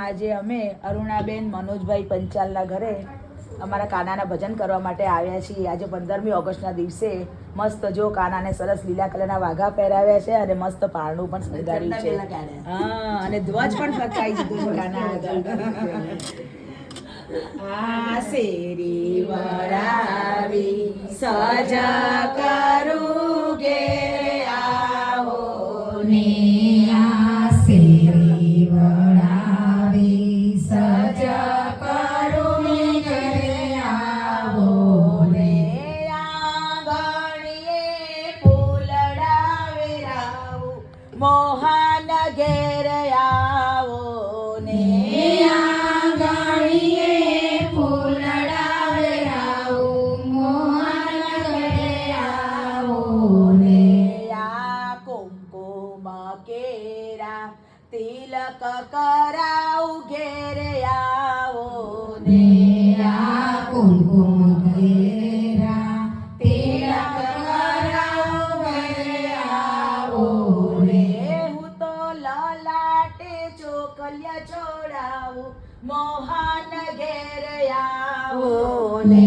આજે અમે અરુણાબેન મનોજભાઈ પંચાલના ઘરે અમારા કાનાના ભજન કરવા માટે આવ્યા છીએ. આજે 15મી ઓગસ્ટના દિવસે મસ્ત જો કાનાને સરસ લીલા કલરના વાઘા પહેરાવ્યા છે અને મસ્ત પારણું પણ શણગાર્યું છે. હા, અને ધ્વજ પણ ફરકાઈ દીધું છે કાના આગળ. આ શેરી વળાવી સજા કરું ગે આવો ને, આ શેરી વળાવી સજા કરું ઘરે આવો ને, આંગણીએ ફૂલડા વેરાવું મોહન ઘેર આવો ને, આંગણીએ ફૂલડા વેરાવું મોહન ઘરે આવો ને, આ કુમકુમ કેરા તિલક કરાવું ઘેર આવો ને, આ કુમકુમ ઘેરા તિલક કરાવું ઘરે આવો ને, હું તો લલાટે ચોકલિયા છોડાવું મોહન ઘેર આવો ને,